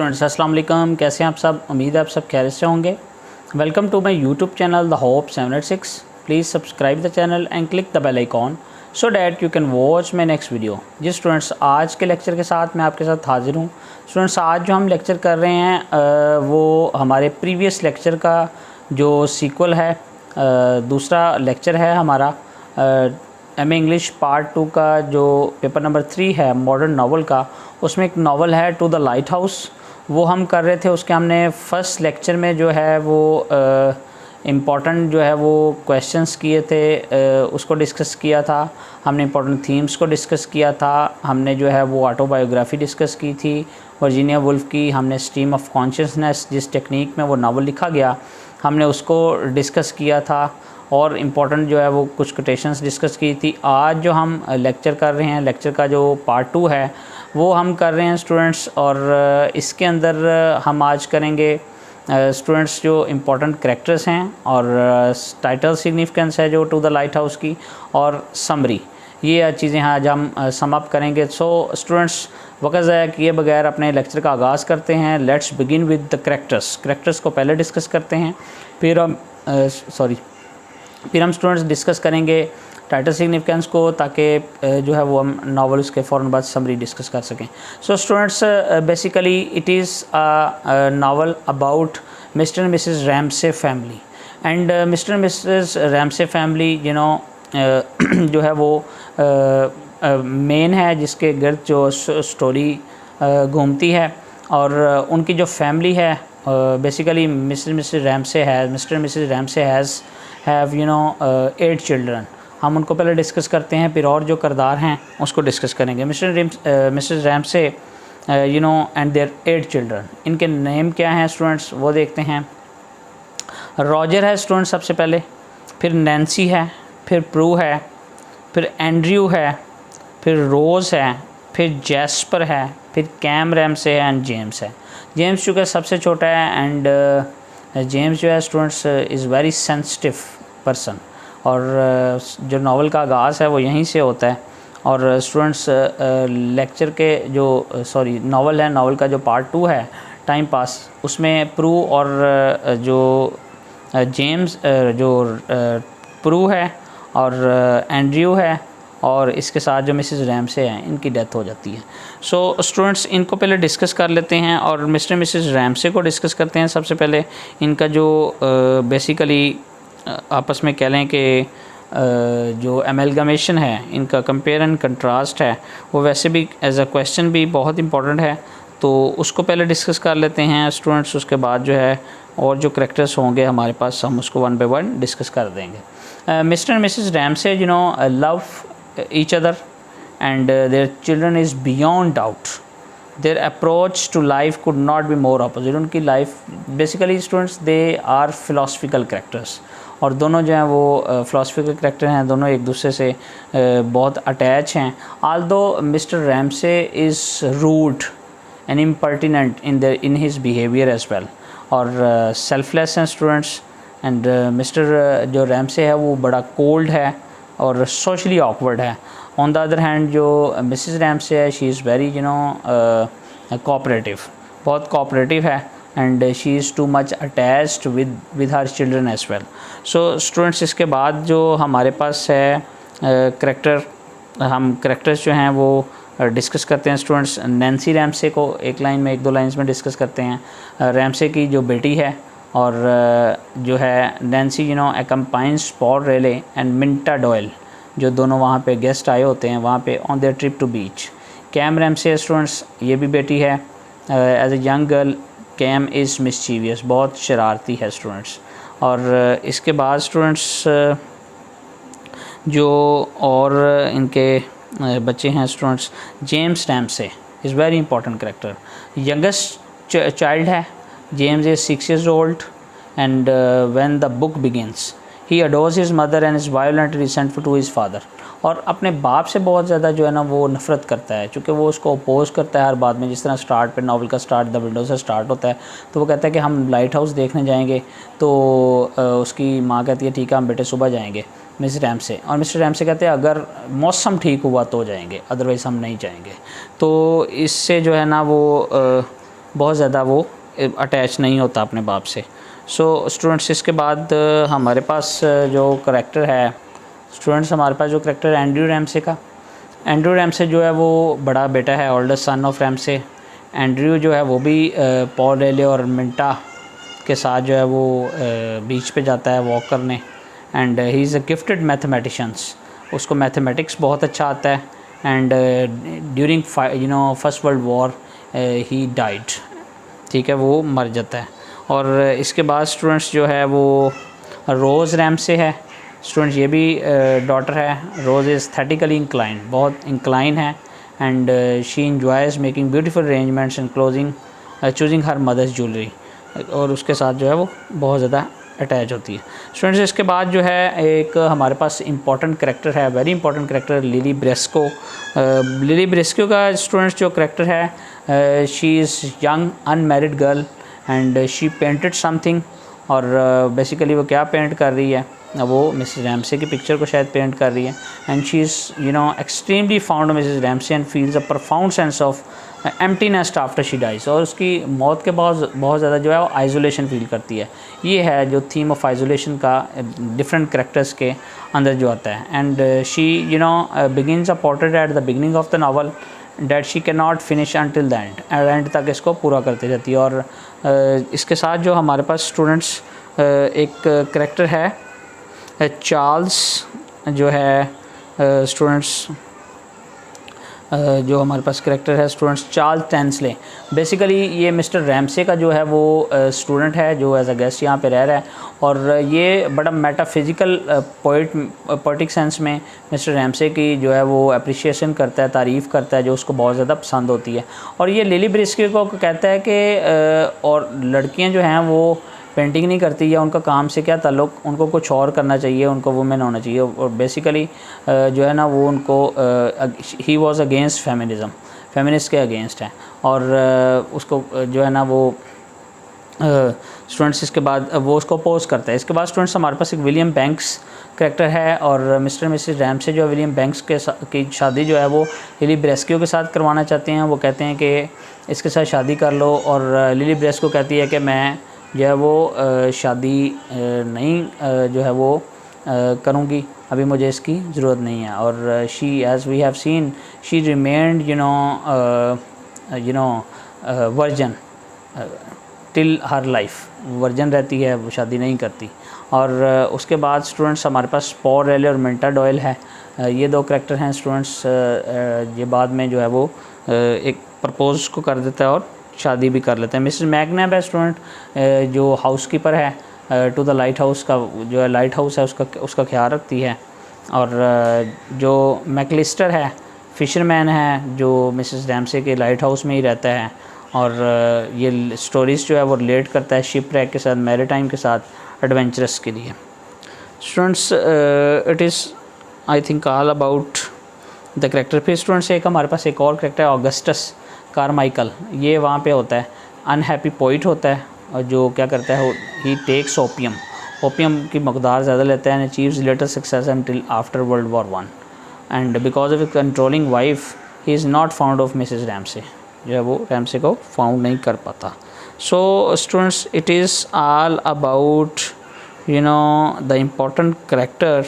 Students, अस्सलाम वालेकुम। कैसे हैं आप सब? उम्मीद है आप सब खैरियत से होंगे। Welcome to my YouTube channel the hope 786। Please subscribe the channel and click the bell icon so that you can watch my next video. जी स्टूडेंट्स, आज के लेक्चर के साथ मैं आपके साथ हाजिर हूँ। स्टूडेंट्स, आज जो हम लेक्चर कर रहे हैं वो हमारे प्रीवियस लेक्चर का जो सीक्वल है, दूसरा लेक्चर है हमारा एम ए इंग्लिश पार्ट 2 का जो पेपर नंबर 3 है मॉडर्न नावल का। उसमें एक नावल है टू द लाइट हाउस, वो हम कर रहे थे। उसके हमने फर्स्ट लेक्चर में जो है वो इम्पॉर्टेंट जो है वो क्वेश्चंस किए थे, उसको डिस्कस किया था। हमने इम्पॉर्टेंट थीम्स को डिस्कस किया था। हमने जो है वो ऑटोबायोग्राफ़ी डिस्कस की थी वर्जीनिया वुल्फ की। हमने स्ट्रीम ऑफ कॉन्शियसनेस, जिस टेक्निक में वो नावल लिखा गया, हमने उसको डिस्कस किया था। और इम्पॉर्टेंट जो है वो कुछ कोटेशंस डिस्कस की थी। आज जो हम लेक्चर कर रहे हैं, लेक्चर का जो पार्ट 2 है वो हम कर रहे हैं स्टूडेंट्स। और इसके अंदर हम आज करेंगे स्टूडेंट्स जो इम्पोर्टेंट कैरेक्टर्स हैं और टाइटल सिग्निफिकेंस है जो टू द लाइट हाउस की, और समरी, ये चीज़ें आज हम सम अप करेंगे। सो स्टूडेंट्स, वक्त ज़ाया किए बगैर अपने लेक्चर का आगाज़ करते हैं। Let's begin with the characters को पहले डिस्कस करते हैं, फिर हम स्टूडेंट्स डिस्कस करेंगे टाइटल सिग्निफिकेंस को, ताकि जो है वो हम नावल्स के फ़ौरन बाद समरी डिस्कस कर सकें। So students, basically it is a novel about mister and Mrs Ramsay family. And mister and Mrs Ramsay family जो है वो मेन है, जिसके गर्द जो स्टोरी घूमती है। और उनकी जो फैमिली है, basically mister and Mrs Ramsay have 8 children. हम उनको पहले डिस्कस करते हैं, फिर और जो किरदार हैं उसको डिस्कस करेंगे। Mrs Ramsay and their 8 children, इनके नेम क्या हैं स्टूडेंट्स वो देखते हैं। रॉजर है स्टूडेंट्स सबसे पहले, फिर नैन्सी है, फिर प्रू है, फिर एंड्रयू है, फिर रोज़ है, फिर जैस्पर है, फिर कैम रैमसे है एंड जेम्स है। जेम्स चूँकि सबसे छोटा है, एंड जेम्स जो है students is very sensitive person. और जो नावल का आगाज़ है वो यहीं से होता है। और स्टूडेंट्स, लेक्चर के जो नावल है, नावल का जो पार्ट 2 है टाइम पास, उसमें प्रू और जो जेम्स जो प्रू है और एंड्रयू है, और इसके साथ जो मिसेस रैमसे हैं, इनकी डेथ हो जाती है। सो स्टूडेंट्स, इनको पहले डिस्कस कर लेते हैं और मिस्टर मिसेस रैमसे को डिस्कस करते हैं। सबसे पहले इनका जो बेसिकली आपस में कह लें कि जो एमलगमेशन है, इनका कंपेयर एंड कंट्रास्ट है, वो वैसे भी एज अ क्वेश्चन भी बहुत इंपॉर्टेंट है, तो उसको पहले डिस्कस कर लेते हैं स्टूडेंट्स। उसके बाद जो है और जो करैक्टर्स होंगे हमारे पास, हम उसको वन बाय वन डिस्कस कर देंगे। Mister and Mrs Ramsay love each other, and their children is beyond doubt. Their approach to life could not be more opposite. उनकी life basically students they are philosophical characters, और दोनों जो हैं वो philosophical character हैं, दोनों एक दूसरे से बहुत अटैच हैं। Although Mr Ramsay is rude and impertinent in his behaviour as well, और सेल्फलेस हैं स्टूडेंट्स। एंड मिस्टर जो रैमसे है वो बड़ा कोल्ड है और सोशली ऑकवर्ड है। ऑन द अदर हैंड जो मिसेस रैमसे है, शी इज़ वेरी कोऑपरेटिव, बहुत कोऑपरेटिव है, and she is too much attached with her children as well. So students, इसके बाद जो हमारे पास है कैरेक्टर्स जो हैं वो डिस्कस करते हैं स्टूडेंट्स। नैन्सी रैमसे को एक लाइन में, 1-2 लाइन्स में डिस्कस करते हैं। रैमसे की जो बेटी है, और जो है Nancy accompanies Paul Rayley and Minta Doyle, जो दोनों वहाँ पे गेस्ट आए होते हैं वहाँ पे on their trip to beach. Cam Ramsay students, ये भी बेटी है। As a young girl Cam is mischievous, बहुत शरारती है स्टूडेंट्स। और इसके बाद स्टूडेंट्स जो और इनके बच्चे हैं students, James Ramsay is very important character. Youngest child है। James is 6 years old, and when the book begins, he adores his mother and is violently resentful to his father. और अपने बाप से बहुत ज़्यादा जो है ना वो नफ़रत करता है, चूँकि वो उसको अपोज करता है हर बात में। जिस तरह स्टार्ट पे नावल का स्टार्ट द विंडो से स्टार्ट होता है, तो वो कहता है कि हम लाइट हाउस देखने जाएंगे, तो उसकी माँ कहती है ठीक है हम बेटे सुबह जाएंगे मिस्टर रैमसे, और मिस्टर रैमसे कहते हैं अगर मौसम ठीक हुआ तो जाएंगे, अदरवाइज़ हम नहीं जाएंगे। तो इससे जो है ना वो बहुत ज़्यादा वो अटैच नहीं होता अपने बाप से। सो स्टूडेंट्स इसके बाद हमारे पास जो करैक्टर है स्टूडेंट्स, हमारे पास जो करैक्टर है एंड्रयू रैमसे का। एंड्रयू रैमसे जो है वो बड़ा बेटा है, older son of Ramsay. Andrew जो है वो भी पॉल रेले और मिंटा के साथ जो है वो बीच पे जाता है वॉक करने। And he is a gifted mathematicians, उसको मैथमेटिक्स बहुत अच्छा आता है। And during first world war he died, ठीक है, वो मर जाता है। और इसके बाद स्टूडेंट्स जो है वो रोज़ रैमसे है। स्टूडेंट्स ये भी डॉटर है। रोज़ इज़ एस्थेटिकली इंक्लाइन, बहुत इंक्लाइन है। And she enjoys making beautiful arrangements and choosing her mother's jewellery, और उसके साथ जो है वो बहुत ज़्यादा अटैच होती है। स्टूडेंट्स इसके बाद जो है एक हमारे पास इंपॉर्टेंट करैक्टर है, very important character, Lily Briscoe. Lily Briscoe का स्टूडेंट्स जो करैक्टर है, she is young unmarried girl and she painted something. और बेसिकली वो क्या पेंट कर रही है, वो मिसेस रैमसे की पिक्चर को शायद पेंट कर रही है। And she is extremely found Mrs Ramsay and feels a profound sense of emptiness after she dies. और उसकी मौत के बाद बहुत ज़्यादा जो है वो आइसोलेशन फील करती है। ये है जो थीम ऑफ आइसोलेशन का डिफरेंट करेक्टर्स के अंदर जो आता है। And she begins a portrait at the beginning of the novel that she can not finish until the end तक इसको पूरा करती रहती है। और इसके साथ जो हमारे पास स्टूडेंट्स एक करेक्टर है चार्ल्स, जो है स्टूडेंट्स जो हमारे पास करेक्टर है स्टूडेंट्स चार्ल्स टैंसले। बेसिकली ये मिस्टर रैमसे का जो है वो स्टूडेंट है जो एज अ गेस्ट यहाँ पे रह रहा है। और ये बड़ा मेटाफिज़िकल पोइटिक सेंस में मिस्टर रैमसे की जो है वो अप्रिशिएशन करता है, तारीफ़ करता है, जो उसको बहुत ज़्यादा पसंद होती है। और ये लिली ब्रिस्के को कहता है कि और लड़कियाँ जो हैं वो पेंटिंग नहीं करती या उनका काम से क्या ताल्लुक़, उनको कुछ और करना चाहिए, उनको वुमेन होना चाहिए। और बेसिकली जो है ना वो उनको he was against feminism, feminist के अगेंस्ट है। और उसको जो है ना वो स्टूडेंट्स इसके बाद वो उसको अपोज करता है। इसके बाद स्टूडेंट्स हमारे पास एक विलियम बैंक्स करैक्टर है। और मिस्टर मिसेस रैमसे जो है विलियम बैंक्स की शादी जो है वो लिली ब्रेस्को के साथ करवाना चाहते हैं। वो कहते हैं कि इसके साथ शादी कर लो। और लिली ब्रेस्को कहती है कि मैं जो है वो शादी नहीं जो है वो करूँगी, अभी मुझे इसकी ज़रूरत नहीं है। और she as we have seen she remained virgin till her life, virgin रहती है, वो शादी नहीं करती। और उसके बाद स्टूडेंट्स हमारे पास पॉल रेले और मिंटा डॉयल है। ये दो करैक्टर हैं स्टूडेंट्स। ये बाद में जो है वो एक प्रपोज को कर देता है और शादी भी कर लेते हैं। मिसेस मैकनैब है स्टूडेंट, जो हाउसकीपर है टू द लाइट हाउस का, जो है लाइट हाउस है उसका ख्याल रखती है। और जो मैकलिस्टर है फ़िशरमैन है, जो मिसेस रैमसे के लाइट हाउस में ही रहता है। और ये स्टोरीज़ जो है वो रिलेट करता है शिप रैक के साथ, मैरीटाइम के साथ, एडवेंचरस के लिए। Students it is I think all about the character. फिर स्टूडेंट्स एक हमारे पास एक और करेक्टर है ऑगस्टस कारमाइकल। ये वहाँ पे होता है अनहैप्पी पोइट होता है, और जो क्या करता है ही टेक्स ओपियम, ओपियम की मकदार ज़्यादा लेता है and achieves later success until after world war 1। And because of controlling wife he is not found of Mrs Ramsay, जो है वो रैमसे को फाउंड नहीं कर पाता। So students it is all about the important character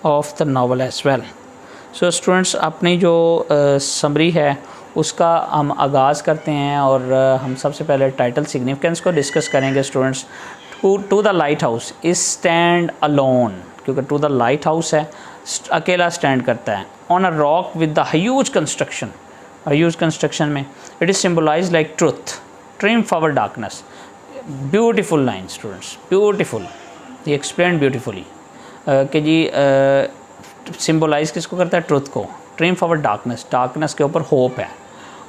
of the novel as well. So students अपनी जो summary है उसका हम आगाज़ करते हैं। और हम सबसे पहले टाइटल सिग्निफिकेंस को डिस्कस करेंगे students. To the lighthouse is stand alone, क्योंकि टू द लाइट हाउस है अकेला स्टैंड करता है। On a rock with the huge construction, huge construction में it is symbolize like truth triumph over darkness. Beautiful line students, beautiful, ये explain beautifully कि जी symbolize किसको करता है, ट्रुथ को। ट्रिम्फ आवर डार्कनेस, डार्कनेस के ऊपर होप है।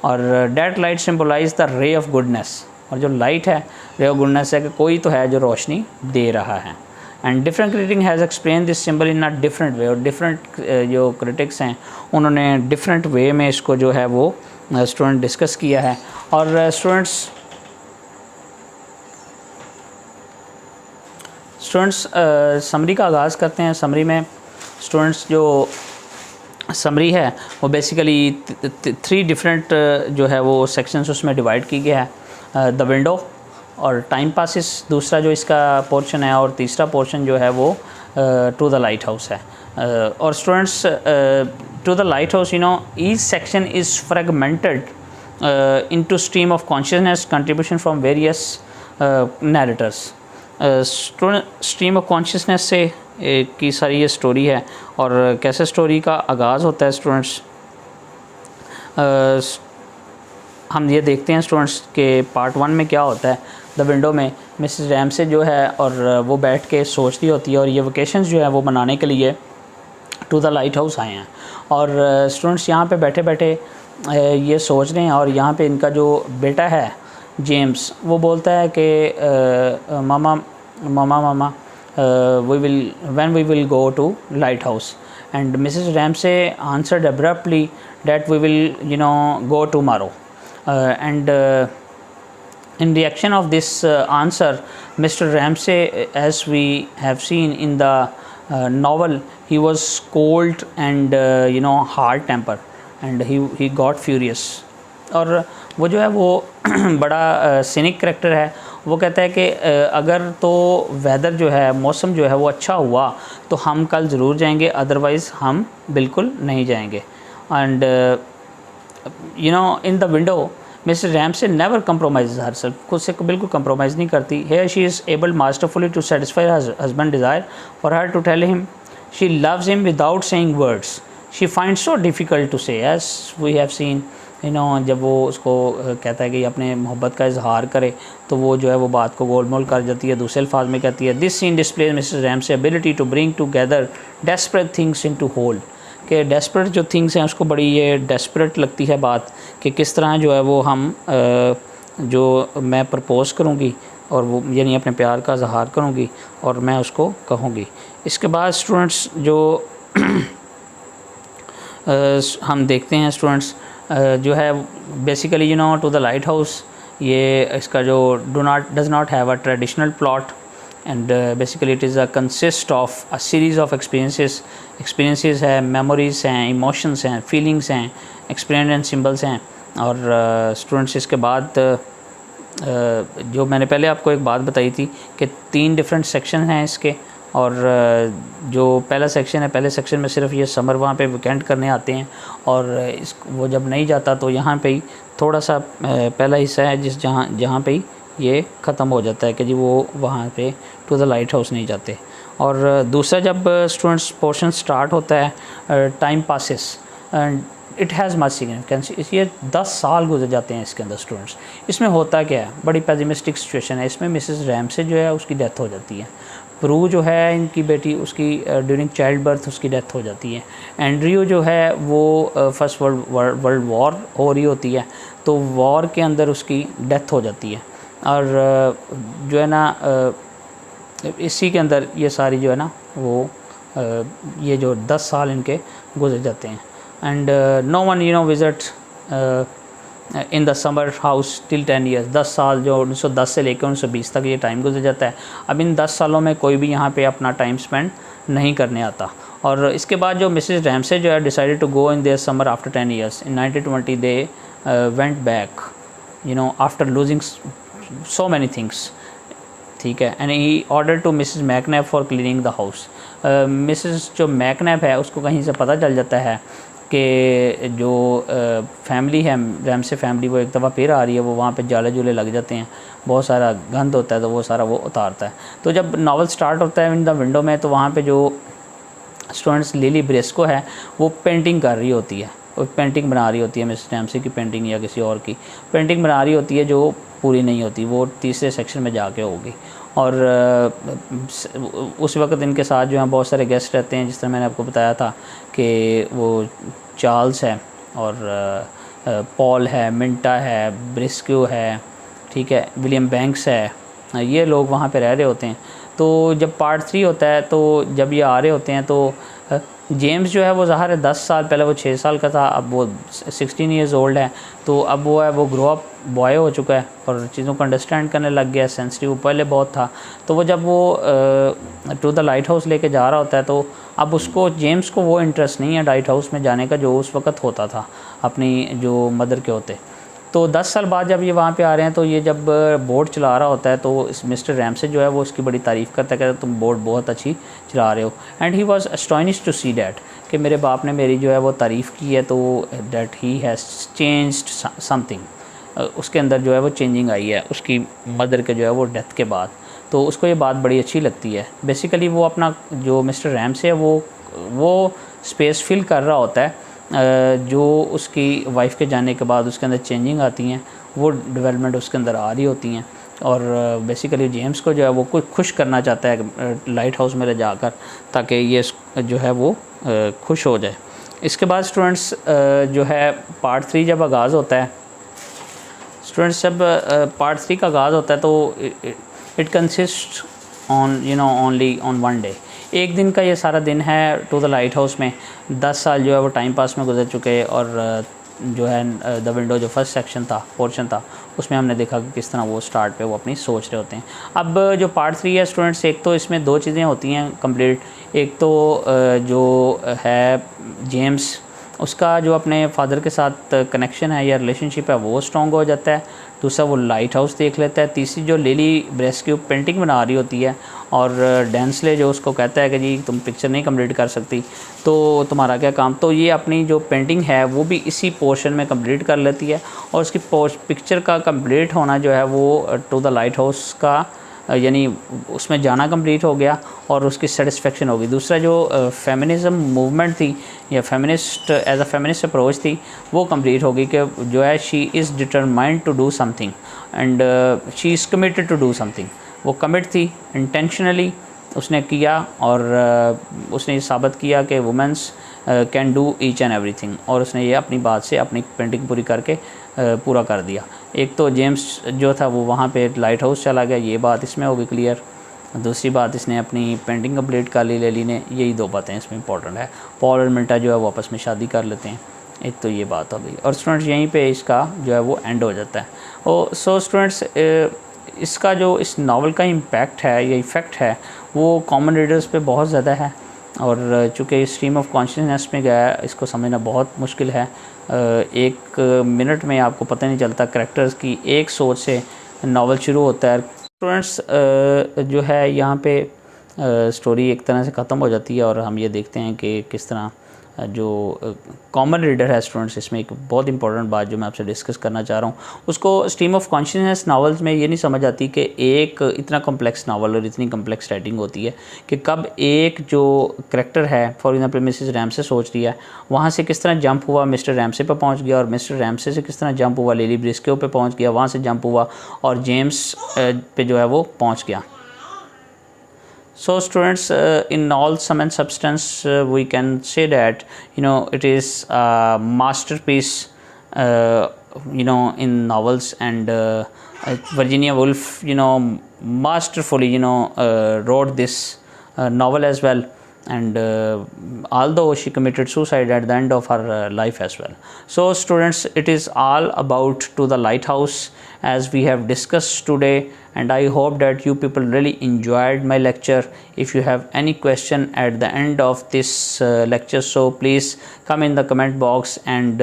और that light symbolize the ray of goodness, और जो लाइट है रे ऑफ गुडनेस है कि कोई तो है जो रोशनी दे रहा है। And different critic has explain this symbol in a different way, और डिफरेंट जो क्रिटिक्स हैं उन्होंने डिफरेंट वे में इसको जो है वो स्टूडेंट डिस्कस किया है। और स्टूडेंट्स समरी का आगाज़ करते हैं। समरी में स्टूडेंट्स जो समरी है वो बेसिकली 3 डिफरेंट जो है वो सेक्शंस उसमें डिवाइड की गया है, द विंडो और टाइम पासिस दूसरा जो इसका पोर्शन है, और तीसरा पोर्शन जो है वो टू द लाइट हाउस है। और students, to the lighthouse, you know, each section is fragmented into stream of consciousness contribution from various narrators. Student, stream of consciousness से की सारी ये स्टोरी है, और कैसे स्टोरी का आगाज़ होता है स्टूडेंट्स, हम ये देखते हैं स्टूडेंट्स के पार्ट 1 में क्या होता है। द विंडो में मिसेस रैमसे जो है और वो बैठ के सोचती होती है, और ये वेकेशंस जो है वो मनाने के लिए टू द लाइट हाउस आए हैं। और स्टूडेंट्स यहाँ पे बैठे बैठे ये सोच रहे हैं, और यहाँ पे इनका जो बेटा है जेम्स, वो बोलता है कि मामा मामा मामा when we will go to lighthouse, and Mrs. Ramsay answered abruptly that we will, you know, go tomorrow, and in reaction of this answer, Mr. Ramsay, as we have seen in the novel, he was cold and you know, hard temper, and he got furious। और वो जो है वो बड़ा scenic character है। वो कहता है कि अगर तो वेदर जो है, मौसम जो है वो अच्छा हुआ तो हम कल ज़रूर जाएंगे, अदरवाइज़ हम बिल्कुल नहीं जाएंगे। And you know, in the window Mrs Ramsay never compromise herself, खुद से बिल्कुल कंप्रोमाइज़ नहीं करती। Here she is able masterfully to satisfy husband desire for her to tell him she loves him without saying words, she find so difficult to say, as we have seen, you know, जब वो उसको कहता है कि अपने मोहब्बत का इजहार करे, तो वो जो है वो बात को गोलमोल कर जाती है, दूसरे अल्फाज में कहती है, this scene displays Mrs Ramsay ability to bring together desperate things into whole, कि डेस्परेट जो थिंग्स हैं उसको बड़ी ये डेस्परेट लगती है बात, कि किस तरह जो है वो हम जो मैं प्रपोज़ करूँगी और वो यानी अपने प्यार का इजहार करूँगी और मैं उसको कहूँगी। इसके बाद स्टूडेंट्स जो हम देखते हैं स्टूडेंट्स जो है basically, you know, to the lighthouse, ये इसका जो does not have a traditional plot, and basically it is a consist of a series of experiences है, मेमोरीज़ हैं, इमोशंस हैं, फीलिंग्स हैं, एक्सपीरियंस एंड सिंबल्स हैं। और स्टूडेंट्स इसके बाद जो मैंने पहले आपको एक बात बताई थी कि 3 डिफरेंट सेक्शन हैं इसके, और जो पहला सेक्शन है, पहले सेक्शन में सिर्फ ये समर वहाँ पे वीकेंड करने आते हैं, और वो जब नहीं जाता तो यहाँ पे ही थोड़ा सा पहला हिस्सा है जहाँ पे ही ये ख़त्म हो जाता है कि जी वो वहाँ पे टू द लाइट हाउस नहीं जाते। और दूसरा जब स्टूडेंट्स पोर्शन स्टार्ट होता है time passes, and it has much significance, ये 10 साल गुजर जाते हैं इसके अंदर स्टूडेंट्स। इसमें होता क्या है, बड़ी पेसिमिस्टिक सिचुएशन है। इसमें मिसेस रैमसे जो है उसकी डेथ हो जाती है, प्रू जो है इनकी बेटी, उसकी ड्यूरिंग चाइल्ड बर्थ उसकी डेथ हो जाती है। एंड्रयू जो है वो फर्स्ट वर्ल्ड वॉर हो रही होती है, तो वॉर के अंदर उसकी डेथ हो जाती है। और जो है ना इसी के अंदर ये सारी जो है ना वो ये जो 10 साल इनके गुजर जाते हैं। And no one, you know, visit in the summer house till 10 years, 10 साल जो 1910 से लेकर 1920 तक ये टाइम गुजर जाता है। अब इन 10 सालों में कोई भी यहाँ पे अपना टाइम स्पेंड नहीं करने आता। और इसके बाद जो मिसेस रैमसे जो है decided to go in their summer after 10 years in 1920 they went back, you know, after losing so many things, ठीक है। And he order to Mrs McNab for cleaning the house. Mrs जो McNab है उसको कहीं से पता चल जाता है कि जो फैमिली है रैमसे फैमिली, वो एक दफ़ा फिर आ रही है, वो वहाँ पे जाले जूले लग जाते हैं, बहुत सारा गंद होता है, तो वो सारा वो उतारता है। तो जब नावल स्टार्ट होता है इन द विंडो में, तो वहाँ पे जो स्टूडेंट्स लिली ब्रेस्को है वो पेंटिंग कर रही होती है, वो पेंटिंग बना रही होती है, मिसेस रैमसे की पेंटिंग या किसी और की पेंटिंग बना रही होती है, जो पूरी नहीं होती, वो तीसरे सेक्शन में जाके होगी। और उस वक्त इनके साथ जो है बहुत सारे गेस्ट रहते हैं, जिस तरह मैंने आपको बताया था कि वो चार्ल्स है और पॉल है, मिंटा है, ब्रिस्क्यू है, ठीक है, विलियम बैंक्स है, ये लोग वहाँ पे रह रहे होते हैं। तो जब पार्ट 3 होता है, तो जब ये आ रहे होते हैं, तो जेम्स जो है वो ज़ाहिर है 10 साल पहले वो 6 साल का था, अब वो 16 ईयर्स ओल्ड है, तो अब वो है वो ग्रो अप बॉय हो चुका है और चीज़ों को अंडरस्टैंड करने लग गया, सेंसिटिव पहले बहुत था। तो वो जब वो टू द लाइट हाउस लेके जा रहा होता है, तो अब उसको जेम्स को वो इंटरेस्ट नहीं है लाइट हाउस में जाने का जो उस वक्त होता था अपनी जो मदर के होते। तो 10 साल बाद जब ये वहाँ पे आ रहे हैं तो ये जब बोट चला रहा होता है तो इस मिस्टर रैमसे जो है वो उसकी बड़ी तारीफ़ करता है, कहता तुम बोट बहुत अच्छी चला रहे हो। And he was astonished to see that कि मेरे बाप ने मेरी जो है वो तारीफ़ की है, तो that he has changed something, उसके अंदर जो है वो चेंजिंग आई है उसकी मदर के जो है वो डेथ के बाद। तो उसको ये बात बड़ी अच्छी लगती है। बेसिकली वो अपना जो मिस्टर रैमसे है वो स्पेस फिल कर रहा होता है जो उसकी वाइफ के जाने के बाद उसके अंदर चेंजिंग आती हैं, वो डेवलपमेंट उसके अंदर आ रही होती हैं। और बेसिकली जेम्स को जो है वो कुछ खुश करना चाहता है लाइट हाउस में ले जाकर, ताकि ये जो है वो खुश हो जाए। इसके बाद स्टूडेंट्स जो है पार्ट 3 जब आगाज़ होता है, स्टूडेंट्स जब पार्ट 3 का आगाज़ होता है तो it consist on only on one day, एक दिन का ये सारा दिन है टू द लाइट हाउस में। 10 साल जो है वो टाइम पास में गुजर चुके, और जो है द विंडो जो फर्स्ट सेक्शन था, पोर्शन था, उसमें हमने देखा कि किस तरह वो स्टार्ट पे वो अपनी सोच रहे होते हैं। अब जो पार्ट 3 है स्टूडेंट्स, एक तो इसमें 2 चीज़ें होती हैं कंप्लीट। एक तो जो है जेम्स, उसका जो अपने फादर के साथ कनेक्शन है या रिलेशनशिप है वो स्ट्रॉन्ग हो जाता है। दूसरा वो लाइट हाउस देख लेता है। तीसरी जो लिली ब्रेस्क्यू पेंटिंग बना रही होती है और डेंसले जो उसको कहता है कि जी तुम पिक्चर नहीं कंप्लीट कर सकती तो तुम्हारा क्या काम, तो ये अपनी जो पेंटिंग है वो भी इसी पोर्शन में कंप्लीट कर लेती है। और उसकी पिक्चर का कंप्लीट होना जो है वो टू द लाइट हाउस का यानी उसमें जाना कंप्लीट हो गया और उसकी सेटिस्फेक्शन होगी। दूसरा जो फेमिनिज़म मूवमेंट थी या feminist as a feminist approach थी वो कंप्लीट होगी कि जो है she is determined to do something and she is committed to do something. वो कमिट थी इंटेंशनली उसने किया और उसने ये साबित किया कि womens can do each and everything, और उसने ये अपनी बात से अपनी पेंटिंग पूरी करके पूरा कर दिया। एक तो जेम्स जो था वो वहाँ पे लाइट हाउस चला गया, ये बात इसमें होगी क्लियर। दूसरी बात इसने अपनी पेंटिंग कंप्लीट कर ली लेली ने, यही 2 बातें इसमें इंपॉर्टेंट है। पॉल और मिल्टा जो है वो आपस में शादी कर लेते हैं, एक तो ये बात हो गई। और स्टूडेंट्स यहीं पे इसका जो है वो एंड हो जाता है। और सो स्टूडेंट्स इसका जो इस नावल का इम्पैक्ट है या इफ़ेक्ट है वो कॉमन रीडर्स पे बहुत ज़्यादा है, और चूँकि स्ट्रीम ऑफ कॉन्शियसनेस में गया है इसको समझना बहुत मुश्किल है। 1 मिनट में आपको पता नहीं चलता, करैक्टर्स की एक सोच से नावल शुरू होता है। स्टूडेंट्स जो है यहाँ पे स्टोरी एक तरह से ख़त्म हो जाती है और हम ये देखते हैं कि किस तरह जो कॉमन रीडर है स्टूडेंट्स, इसमें एक बहुत इंपॉर्टेंट बात जो मैं आपसे डिस्कस करना चाह रहा हूँ, उसको स्ट्रीम ऑफ कॉन्शियसनेस नावल्स में ये नहीं समझ आती कि एक इतना कॉम्प्लेक्स नावल और इतनी कॉम्प्लेक्स राइटिंग होती है कि कब एक जो करेक्टर है, फॉर एग्जांपल मिसेस रैमसे सोच रही है, वहाँ से किस तरह जंप हुआ मिस्टर रैमसे पे पहुँच गया, और मिस्टर रैमसे से किस तरह जंप हुआ लिली ब्रिस्क्यू पे पहुँच गया, वहाँ से जंप हुआ और जेम्स पे जो है वो पहुँच गया। So students, in all sum and substance, we can say that it is a masterpiece, in novels, and Virginia Woolf, masterfully, wrote this novel as well. And although she committed suicide at the end of her life as well. So students, it is all about To the Lighthouse as we have discussed today, and I hope that you people really enjoyed my lecture. If you have any question at the end of this lecture, so please come in the comment box and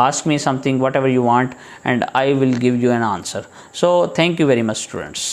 ask me something, whatever you want, and I will give you an answer. So thank you very much, students.